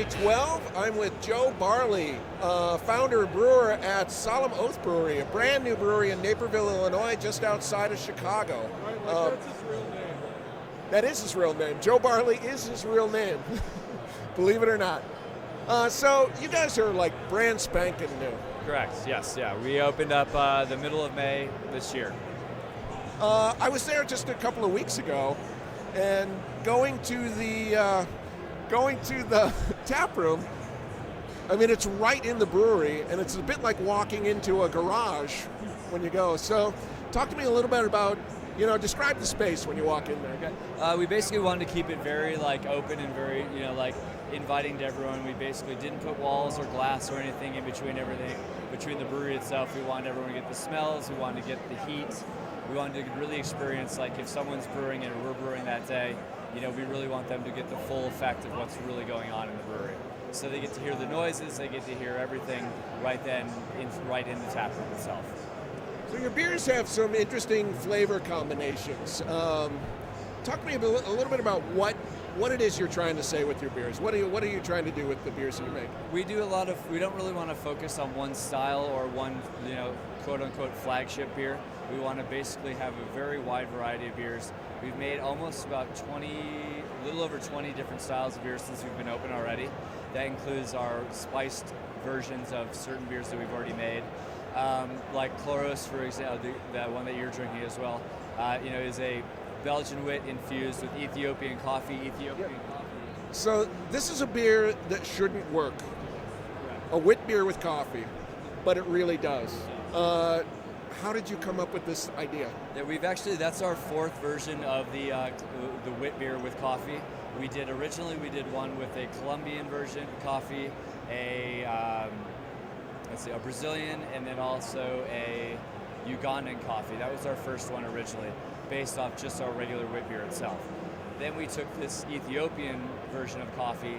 2012. I'm with Joe Barley, founder and brewer at Solemn Oath Brewery, a brand new brewery in Naperville, Illinois, just outside of Chicago. That's his real name. That is his real name. Joe Barley is his real name, believe it or not. So you guys are like brand spanking new. Correct, yes, yeah. We opened up the middle of May this year. I was there just a couple of weeks ago, and going to the tap room. I mean, it's right in the brewery, and it's a bit like walking into a garage when you go. So, talk to me a little bit about, describe the space when you walk in there. Okay. We basically wanted to keep it very open and very inviting to everyone. We basically didn't put walls or glass or anything in between everything. Between the brewery itself, we wanted everyone to get the smells. We wanted to get the heat. We wanted to really experience if someone's brewing and we're brewing that day. We really want them to get the full effect of what's really going on in the brewery. So they get to hear the noises, they get to hear everything right then, right in the tap room itself. So your beers have some interesting flavor combinations. Talk to me a little bit about what it is you're trying to say with your beers. What are you trying to do with the beers that you make? We don't really want to focus on one style or one, quote unquote flagship beer. We want to basically have a very wide variety of beers. We've made almost about a little over 20 different styles of beer since we've been open already. That includes our spiced versions of certain beers that we've already made. Like Chloros, for example, that one that you're drinking as well, is a Belgian wit infused with Ethiopian coffee. So this is a beer that shouldn't work. Correct. A wit beer with coffee, but it really does. How did you come up with this idea? Yeah, that's our fourth version of the wit beer with coffee. Originally we did one with a Colombian version coffee, a Brazilian, and then also a Ugandan coffee. That was our first one originally, based off just our regular wit beer itself. Then we took this Ethiopian version of coffee,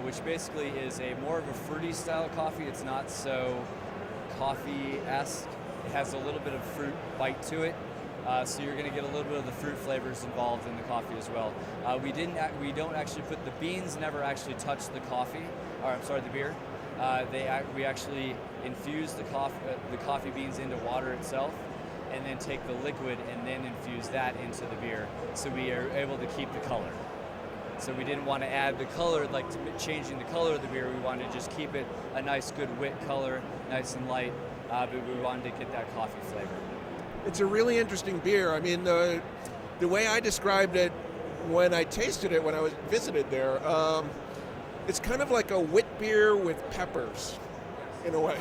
which basically is more of a fruity style coffee. It's not so coffee-esque. It has a little bit of fruit bite to it, so you're going to get a little bit of the fruit flavors involved in the coffee as well. We don't actually put the beans. Never actually touch the coffee. The beer. We actually infuse the coffee beans into water itself, and then take the liquid and then infuse that into the beer, so we are able to keep the color. So we didn't want to add the color, changing the color of the beer. We wanted to just keep it a nice, good wit color, nice and light. But we wanted to get that coffee flavor. It's a really interesting beer. I mean, the way I described it when I tasted it when I was visited there, it's kind of like a wit beer with peppers, in a way.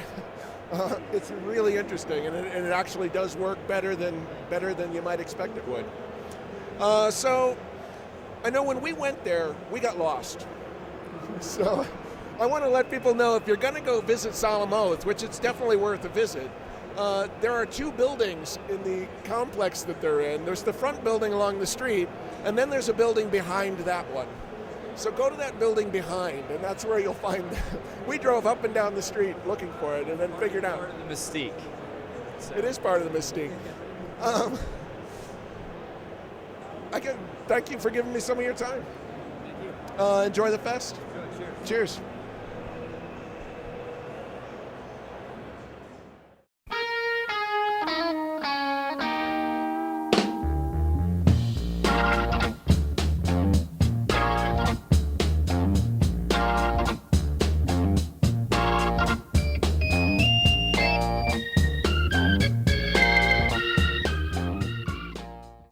It's really interesting, and it actually does work better than you might expect it would. So, I know when we went there, we got lost. So, I want to let people know, if you're going to go visit Solemn Oath, which it's definitely worth a visit, there are two buildings in the complex that they're in. There's the front building along the street, and then there's a building behind that one. So go to that building behind, and that's where you'll find them. We drove up and down the street looking for it, and then figured out. Part of the mystique. So. It is part of the mystique. Thank you for giving me some of your time. Thank you. Enjoy the fest. Sure, cheers. Cheers.